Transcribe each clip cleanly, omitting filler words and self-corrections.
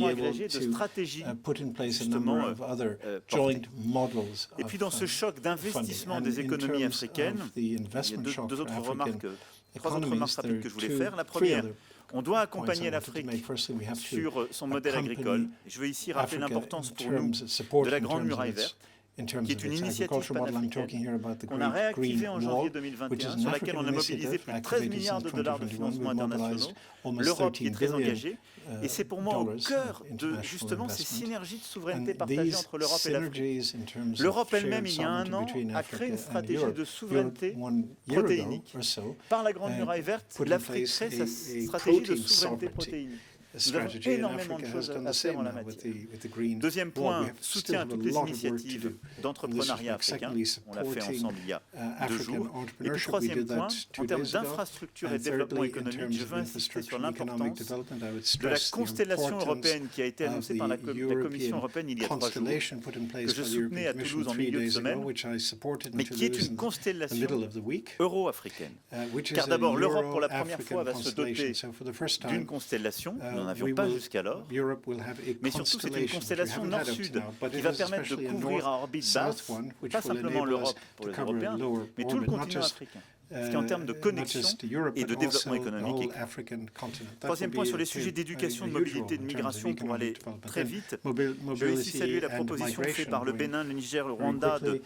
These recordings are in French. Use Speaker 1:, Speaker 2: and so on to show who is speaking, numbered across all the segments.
Speaker 1: complètement
Speaker 2: able
Speaker 1: agrégé de
Speaker 2: to
Speaker 1: stratégies.
Speaker 2: put in place a
Speaker 1: justement,
Speaker 2: number of other
Speaker 1: portées.
Speaker 2: joint models
Speaker 1: Et puis
Speaker 2: of
Speaker 1: dans ce choc
Speaker 2: funding.
Speaker 1: d'investissement
Speaker 2: And
Speaker 1: des
Speaker 2: in
Speaker 1: économies
Speaker 2: terms
Speaker 1: africaines,
Speaker 2: of the
Speaker 1: il y a
Speaker 2: investment shock
Speaker 1: deux
Speaker 2: for
Speaker 1: autres
Speaker 2: African
Speaker 1: remarques, trois autres remarques
Speaker 2: economies, there
Speaker 1: rapides
Speaker 2: are
Speaker 1: que je voulais
Speaker 2: two,
Speaker 1: faire. La
Speaker 2: three
Speaker 1: première,
Speaker 2: other
Speaker 1: on doit
Speaker 2: points I
Speaker 1: accompagner
Speaker 2: wanted to
Speaker 1: l'Afrique
Speaker 2: make. Firstly, we have to
Speaker 1: sur son modèle
Speaker 2: accompany
Speaker 1: agricole. Je veux ici rappeler
Speaker 2: Africa
Speaker 1: l'importance
Speaker 2: in
Speaker 1: pour nous
Speaker 2: terms of support
Speaker 1: de la
Speaker 2: in
Speaker 1: Grande
Speaker 2: terms of
Speaker 1: Muraille
Speaker 2: its
Speaker 1: Verte.
Speaker 2: in terms
Speaker 1: qui est
Speaker 2: of
Speaker 1: une
Speaker 2: its
Speaker 1: initiative
Speaker 2: agriculture model. I'm
Speaker 1: panafricaine
Speaker 2: talking here about the
Speaker 1: qu'on a
Speaker 2: Great Green
Speaker 1: réactivée en janvier
Speaker 2: Wall, which is
Speaker 1: 2021,
Speaker 2: an
Speaker 1: sur laquelle
Speaker 2: African
Speaker 1: on a mobilisé
Speaker 2: initiative
Speaker 1: plus de 13
Speaker 2: activated
Speaker 1: milliards
Speaker 2: since
Speaker 1: de dollars de
Speaker 2: 2021.
Speaker 1: financements
Speaker 2: We've
Speaker 1: internationaux.
Speaker 2: mobilized almost
Speaker 1: L'Europe qui est
Speaker 2: 13
Speaker 1: très
Speaker 2: billion
Speaker 1: engagée, et c'est pour moi au
Speaker 2: dollars
Speaker 1: cœur
Speaker 2: in
Speaker 1: de
Speaker 2: international
Speaker 1: justement ces
Speaker 2: investment.
Speaker 1: synergies de souveraineté
Speaker 2: And
Speaker 1: partagées
Speaker 2: these
Speaker 1: entre l'Europe et l'Afrique.
Speaker 2: synergies in terms of
Speaker 1: L'Europe elle-même,
Speaker 2: shared
Speaker 1: il y a un
Speaker 2: sovereignty
Speaker 1: an,
Speaker 2: between
Speaker 1: a créé une
Speaker 2: Africa and
Speaker 1: stratégie
Speaker 2: Europe.
Speaker 1: de souveraineté
Speaker 2: 1 year ago
Speaker 1: protéinique.
Speaker 2: or so,
Speaker 1: Par la Grande Muraille Verte,
Speaker 2: put in
Speaker 1: l'Afrique
Speaker 2: place
Speaker 1: crée sa
Speaker 2: a
Speaker 1: stratégie de
Speaker 2: protein
Speaker 1: souveraineté
Speaker 2: sovereignty
Speaker 1: protéinique. Nous avons
Speaker 2: strategy, and
Speaker 1: énormément de
Speaker 2: Africa has
Speaker 1: choses
Speaker 2: done
Speaker 1: à
Speaker 2: the
Speaker 1: faire
Speaker 2: same
Speaker 1: en la
Speaker 2: now with
Speaker 1: matière.
Speaker 2: the Green
Speaker 1: Deuxième
Speaker 2: Wall.
Speaker 1: point,
Speaker 2: We still
Speaker 1: soutien à
Speaker 2: have a
Speaker 1: toutes les
Speaker 2: lot of work to
Speaker 1: initiatives
Speaker 2: do. In this
Speaker 1: d'entrepreneuriat
Speaker 2: respect,
Speaker 1: africain.
Speaker 2: secondly,
Speaker 1: On l'a fait
Speaker 2: supporting
Speaker 1: ensemble il y a 2
Speaker 2: African
Speaker 1: jours. Et puis
Speaker 2: entrepreneurship. We
Speaker 1: troisième
Speaker 2: did
Speaker 1: point,
Speaker 2: that 2
Speaker 1: en termes
Speaker 2: days ago.
Speaker 1: d'infrastructure et
Speaker 2: And
Speaker 1: de développement
Speaker 2: thirdly, in
Speaker 1: économique,
Speaker 2: terms
Speaker 1: je
Speaker 2: of
Speaker 1: veux insister
Speaker 2: infrastructure
Speaker 1: sur
Speaker 2: and economic
Speaker 1: l'importance
Speaker 2: development, I would
Speaker 1: de la
Speaker 2: stress the
Speaker 1: constellation
Speaker 2: importance
Speaker 1: européenne qui a été
Speaker 2: of
Speaker 1: annoncée par la
Speaker 2: the
Speaker 1: Commission
Speaker 2: European
Speaker 1: européenne il y a 3 jours,
Speaker 2: constellation put in place
Speaker 1: que je
Speaker 2: by the
Speaker 1: soutenais
Speaker 2: European
Speaker 1: à
Speaker 2: Commission
Speaker 1: Toulouse en
Speaker 2: 3
Speaker 1: milieu de
Speaker 2: days ago,
Speaker 1: semaine,
Speaker 2: which I supported in
Speaker 1: mais qui est
Speaker 2: Toulouse
Speaker 1: une
Speaker 2: in the
Speaker 1: constellation
Speaker 2: middle of the week.
Speaker 1: euro-africaine.
Speaker 2: Which is
Speaker 1: Car
Speaker 2: a
Speaker 1: d'abord, l'Europe, pour la première
Speaker 2: Euro-African
Speaker 1: fois, va se doter
Speaker 2: constellation. So for the first
Speaker 1: d'une
Speaker 2: time,
Speaker 1: constellation, nous n'en
Speaker 2: we
Speaker 1: avions pas
Speaker 2: will-
Speaker 1: jusqu'alors,
Speaker 2: Europe will have a
Speaker 1: mais surtout c'est une
Speaker 2: constellation, which we
Speaker 1: constellation
Speaker 2: haven't had up to
Speaker 1: nord-sud
Speaker 2: now, but
Speaker 1: qui
Speaker 2: it
Speaker 1: va
Speaker 2: is
Speaker 1: permettre de
Speaker 2: especially a
Speaker 1: couvrir à orbite
Speaker 2: north-south
Speaker 1: basse,
Speaker 2: one, which
Speaker 1: pas
Speaker 2: will
Speaker 1: simplement
Speaker 2: enable us
Speaker 1: l'Europe pour
Speaker 2: to
Speaker 1: les
Speaker 2: cover
Speaker 1: Européens,
Speaker 2: lower
Speaker 1: mais tout le
Speaker 2: orbit, not
Speaker 1: continent
Speaker 2: just,
Speaker 1: africain. Ce qui en termes de
Speaker 2: not
Speaker 1: connexion
Speaker 2: just Europe,
Speaker 1: et de
Speaker 2: but
Speaker 1: développement
Speaker 2: also the
Speaker 1: économique
Speaker 2: whole
Speaker 1: écoute.
Speaker 2: African continent. That
Speaker 1: Troisième
Speaker 2: will
Speaker 1: point
Speaker 2: be
Speaker 1: sur les
Speaker 2: a
Speaker 1: sujets d'éducation, de
Speaker 2: huge
Speaker 1: mobilité,
Speaker 2: role
Speaker 1: de
Speaker 2: in terms of
Speaker 1: migration pour aller
Speaker 2: economic development.
Speaker 1: très
Speaker 2: Then
Speaker 1: vite. Je veux ici
Speaker 2: mobility
Speaker 1: saluer la
Speaker 2: and
Speaker 1: proposition faite
Speaker 2: migration
Speaker 1: par le
Speaker 2: going
Speaker 1: Bénin, le Niger, le
Speaker 2: very
Speaker 1: Rwanda
Speaker 2: quickly.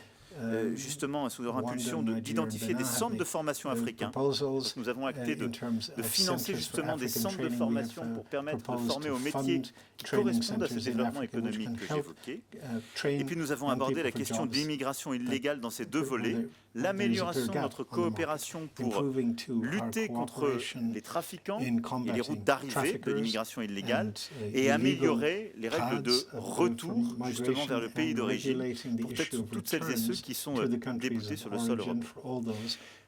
Speaker 1: justement sous leur
Speaker 2: Rwanda,
Speaker 1: impulsion
Speaker 2: Nigeria,
Speaker 1: d'identifier
Speaker 2: and
Speaker 1: des
Speaker 2: Benin
Speaker 1: centres
Speaker 2: have
Speaker 1: de formation
Speaker 2: made
Speaker 1: africains.
Speaker 2: proposals,
Speaker 1: Nous avons acté
Speaker 2: in terms
Speaker 1: de
Speaker 2: of
Speaker 1: financer
Speaker 2: centers for
Speaker 1: justement des
Speaker 2: African
Speaker 1: centres de
Speaker 2: training. We
Speaker 1: formation
Speaker 2: have,
Speaker 1: pour permettre de
Speaker 2: proposed
Speaker 1: former
Speaker 2: to
Speaker 1: aux métiers
Speaker 2: fund
Speaker 1: qui
Speaker 2: training
Speaker 1: correspondent à ce
Speaker 2: centers in
Speaker 1: développement
Speaker 2: Africa which
Speaker 1: économique
Speaker 2: can
Speaker 1: que
Speaker 2: help,
Speaker 1: j'évoquais.
Speaker 2: train
Speaker 1: Et puis nous avons
Speaker 2: young
Speaker 1: abordé
Speaker 2: people
Speaker 1: la
Speaker 2: for
Speaker 1: question de
Speaker 2: jobs.
Speaker 1: l'immigration illégale dans ces deux
Speaker 2: Where
Speaker 1: volets,
Speaker 2: there is a
Speaker 1: l'amélioration
Speaker 2: clear
Speaker 1: de
Speaker 2: gap
Speaker 1: notre
Speaker 2: on the market.
Speaker 1: coopération pour
Speaker 2: Improving to our
Speaker 1: lutter contre
Speaker 2: cooperation
Speaker 1: les trafiquants
Speaker 2: in
Speaker 1: et les
Speaker 2: combating
Speaker 1: routes d'arrivée de
Speaker 2: traffickers
Speaker 1: l'immigration illégale
Speaker 2: and,
Speaker 1: et
Speaker 2: illegal
Speaker 1: améliorer les règles de
Speaker 2: paths of
Speaker 1: retour
Speaker 2: from
Speaker 1: justement vers le
Speaker 2: migration
Speaker 1: pays
Speaker 2: and
Speaker 1: d'origine
Speaker 2: regulating the
Speaker 1: pour
Speaker 2: issue of
Speaker 1: toutes celles et ceux
Speaker 2: returns
Speaker 1: qui sont
Speaker 2: to the countries
Speaker 1: déboutés
Speaker 2: of
Speaker 1: sur le sol
Speaker 2: origin
Speaker 1: européen.
Speaker 2: for all those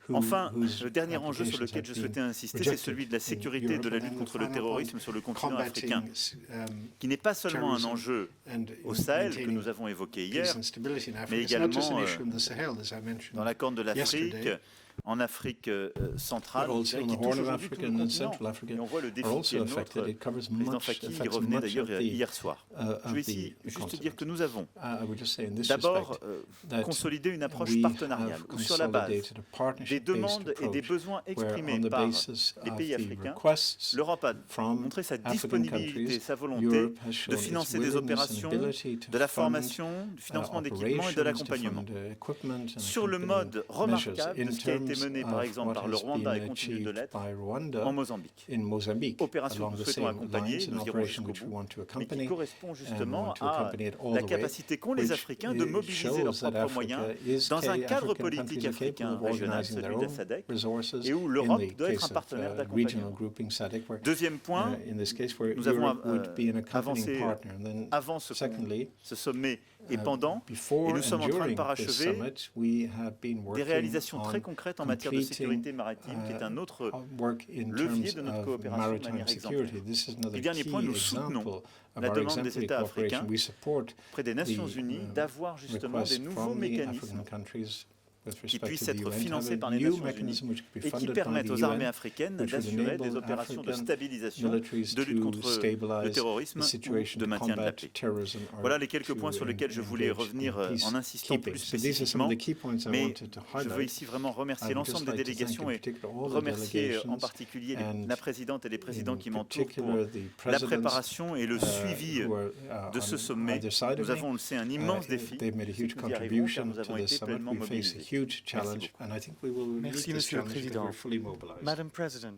Speaker 2: who-
Speaker 1: Enfin,
Speaker 2: whose
Speaker 1: le dernier enjeu sur lequel je
Speaker 2: applications have
Speaker 1: souhaitais
Speaker 2: been
Speaker 1: insister, c'est
Speaker 2: rejected
Speaker 1: celui de la
Speaker 2: in
Speaker 1: sécurité et de la
Speaker 2: Europe.
Speaker 1: lutte
Speaker 2: And
Speaker 1: contre
Speaker 2: the
Speaker 1: le
Speaker 2: final
Speaker 1: terrorisme
Speaker 2: point,
Speaker 1: sur le continent africain,
Speaker 2: combating,
Speaker 1: qui n'est pas seulement un
Speaker 2: terrorism
Speaker 1: enjeu
Speaker 2: and
Speaker 1: au Sahel que
Speaker 2: maintaining
Speaker 1: nous avons évoqué
Speaker 2: peace
Speaker 1: hier,
Speaker 2: and stability in Africa.
Speaker 1: mais
Speaker 2: It's not just
Speaker 1: également
Speaker 2: an issue in the Sahel, as I mentioned
Speaker 1: dans la Corne de l'Afrique,
Speaker 2: yesterday,
Speaker 1: en Afrique centrale,
Speaker 2: but
Speaker 1: qui
Speaker 2: also in the
Speaker 1: touche
Speaker 2: Horn of
Speaker 1: aujourd'hui tout
Speaker 2: Africa
Speaker 1: le
Speaker 2: and
Speaker 1: continent.
Speaker 2: Central Africa
Speaker 1: Et on voit le défi
Speaker 2: are
Speaker 1: qui
Speaker 2: also
Speaker 1: est le
Speaker 2: affected.
Speaker 1: nôtre.
Speaker 2: It covers
Speaker 1: Le président
Speaker 2: much,
Speaker 1: Faki y
Speaker 2: affects
Speaker 1: revenait
Speaker 2: much
Speaker 1: d'ailleurs
Speaker 2: of the,
Speaker 1: hier soir. Je
Speaker 2: of
Speaker 1: vais ici
Speaker 2: the
Speaker 1: juste dire que
Speaker 2: continent.
Speaker 1: nous avons
Speaker 2: I would just say in this
Speaker 1: d'abord
Speaker 2: respect that
Speaker 1: consolider une approche
Speaker 2: we
Speaker 1: partenariale
Speaker 2: have
Speaker 1: où sur la base
Speaker 2: consolidated a
Speaker 1: des
Speaker 2: partnership-based
Speaker 1: demandes et des
Speaker 2: approach
Speaker 1: besoins
Speaker 2: where
Speaker 1: exprimés
Speaker 2: on the
Speaker 1: par
Speaker 2: basis
Speaker 1: les
Speaker 2: of
Speaker 1: pays
Speaker 2: the
Speaker 1: africains,
Speaker 2: requests
Speaker 1: l'Europe a
Speaker 2: from
Speaker 1: montré sa
Speaker 2: African
Speaker 1: disponibilité,
Speaker 2: countries,
Speaker 1: sa volonté
Speaker 2: Europe has shown
Speaker 1: de
Speaker 2: its
Speaker 1: financer des
Speaker 2: willingness and
Speaker 1: opérations,
Speaker 2: ability to
Speaker 1: de la
Speaker 2: fund,
Speaker 1: formation, du financement d'équipements et de
Speaker 2: operations, to
Speaker 1: l'accompagnement.
Speaker 2: fund, equipment and
Speaker 1: Sur le
Speaker 2: accompanying
Speaker 1: mode
Speaker 2: measures
Speaker 1: remarquable
Speaker 2: in
Speaker 1: de ce qui a été
Speaker 2: terms
Speaker 1: mené par
Speaker 2: of
Speaker 1: exemple
Speaker 2: what
Speaker 1: par le
Speaker 2: has
Speaker 1: Rwanda
Speaker 2: been
Speaker 1: et continue de
Speaker 2: achieved
Speaker 1: l'être
Speaker 2: by Rwanda
Speaker 1: en Mozambique.
Speaker 2: in Mozambique,
Speaker 1: Opération
Speaker 2: along
Speaker 1: que nous
Speaker 2: the
Speaker 1: souhaitons
Speaker 2: same
Speaker 1: accompagner,
Speaker 2: lines, an
Speaker 1: nous irons
Speaker 2: operation
Speaker 1: jusqu'au
Speaker 2: which we
Speaker 1: bout,
Speaker 2: want to
Speaker 1: mais qui
Speaker 2: accompany
Speaker 1: correspond
Speaker 2: and
Speaker 1: justement
Speaker 2: want to
Speaker 1: à
Speaker 2: accompany it all
Speaker 1: la
Speaker 2: the way,
Speaker 1: capacité qu'ont les
Speaker 2: which
Speaker 1: Africains de mobiliser
Speaker 2: shows
Speaker 1: leurs
Speaker 2: that
Speaker 1: propres moyens
Speaker 2: Africa is
Speaker 1: dans un cadre
Speaker 2: African
Speaker 1: politique
Speaker 2: countries are capable
Speaker 1: africain
Speaker 2: of
Speaker 1: régional,
Speaker 2: organizing their
Speaker 1: celui de la
Speaker 2: own
Speaker 1: SADC,
Speaker 2: resources
Speaker 1: et où
Speaker 2: in
Speaker 1: l'Europe
Speaker 2: the
Speaker 1: doit être
Speaker 2: case
Speaker 1: un partenaire
Speaker 2: of
Speaker 1: d'accompagnement.
Speaker 2: regional grouping SADC, where
Speaker 1: Deuxième point,
Speaker 2: in this case where
Speaker 1: nous avons
Speaker 2: Europe would be an accompanying
Speaker 1: avancé
Speaker 2: partner. And then
Speaker 1: avant ce
Speaker 2: secondly,
Speaker 1: sommet et pendant,
Speaker 2: before
Speaker 1: et nous sommes
Speaker 2: and
Speaker 1: en train de
Speaker 2: during this
Speaker 1: parachever
Speaker 2: summit, we have been
Speaker 1: des
Speaker 2: working
Speaker 1: réalisations
Speaker 2: on
Speaker 1: très concrètes en matière de
Speaker 2: completing,
Speaker 1: sécurité maritime, qui est un autre
Speaker 2: work in
Speaker 1: levier
Speaker 2: terms
Speaker 1: de notre
Speaker 2: of
Speaker 1: coopération de
Speaker 2: maritime
Speaker 1: manière
Speaker 2: security.
Speaker 1: exemplaire.
Speaker 2: This is another
Speaker 1: Et dernier
Speaker 2: key
Speaker 1: point, nous
Speaker 2: example
Speaker 1: soutenons
Speaker 2: of
Speaker 1: la
Speaker 2: our
Speaker 1: demande des
Speaker 2: exemplary
Speaker 1: États
Speaker 2: cooperation.
Speaker 1: africains
Speaker 2: We support
Speaker 1: auprès des Nations
Speaker 2: the,
Speaker 1: Unies d'avoir justement des
Speaker 2: request
Speaker 1: nouveaux
Speaker 2: from the
Speaker 1: mécanismes
Speaker 2: African countries with
Speaker 1: qui
Speaker 2: respect
Speaker 1: puissent
Speaker 2: to the
Speaker 1: être
Speaker 2: UN to
Speaker 1: financés
Speaker 2: have
Speaker 1: par
Speaker 2: a
Speaker 1: les
Speaker 2: new
Speaker 1: Nations
Speaker 2: mechanism which could be
Speaker 1: et qui
Speaker 2: funded by
Speaker 1: permettent
Speaker 2: the
Speaker 1: aux
Speaker 2: UN,
Speaker 1: armées africaines
Speaker 2: which would
Speaker 1: d'assurer
Speaker 2: enable
Speaker 1: des opérations de
Speaker 2: African
Speaker 1: stabilisation,
Speaker 2: militaries
Speaker 1: de lutte
Speaker 2: to
Speaker 1: contre le
Speaker 2: stabilize
Speaker 1: terrorisme
Speaker 2: the
Speaker 1: ou
Speaker 2: situation,
Speaker 1: de
Speaker 2: to
Speaker 1: maintien de la
Speaker 2: combat
Speaker 1: paix.
Speaker 2: terrorism or
Speaker 1: Voilà les quelques
Speaker 2: to
Speaker 1: points sur lesquels je voulais
Speaker 2: engage in
Speaker 1: revenir en insistant
Speaker 2: peacekeeping.
Speaker 1: plus
Speaker 2: So these are some of
Speaker 1: spécifiquement,
Speaker 2: the key points I
Speaker 1: mais
Speaker 2: wanted to
Speaker 1: je veux
Speaker 2: highlight.
Speaker 1: ici vraiment
Speaker 2: I
Speaker 1: remercier
Speaker 2: would just
Speaker 1: l'ensemble des
Speaker 2: like to thank
Speaker 1: délégations
Speaker 2: in
Speaker 1: et
Speaker 2: particular all the
Speaker 1: remercier en
Speaker 2: delegations
Speaker 1: particulier
Speaker 2: and
Speaker 1: la présidente et les présidents
Speaker 2: in
Speaker 1: qui m'entourent pour
Speaker 2: particular the
Speaker 1: la
Speaker 2: presidents,
Speaker 1: préparation et le suivi
Speaker 2: who are,
Speaker 1: de ce
Speaker 2: on
Speaker 1: sommet.
Speaker 2: either side
Speaker 1: Nous
Speaker 2: of me.
Speaker 1: avons, on le sait, un immense défi.
Speaker 2: They've made a
Speaker 1: C'est
Speaker 2: huge
Speaker 1: que nous y arriverons car
Speaker 2: contribution
Speaker 1: nous
Speaker 2: to
Speaker 1: avons
Speaker 2: the
Speaker 1: été
Speaker 2: summit.
Speaker 1: pleinement
Speaker 2: We face a
Speaker 1: mobilisés.
Speaker 2: huge challenge,
Speaker 1: beaucoup.
Speaker 2: and I think we will
Speaker 3: Merci,
Speaker 2: meet this
Speaker 3: Monsieur le
Speaker 2: challenge because
Speaker 3: Président.
Speaker 2: we're fully mobilized.
Speaker 3: Madam President,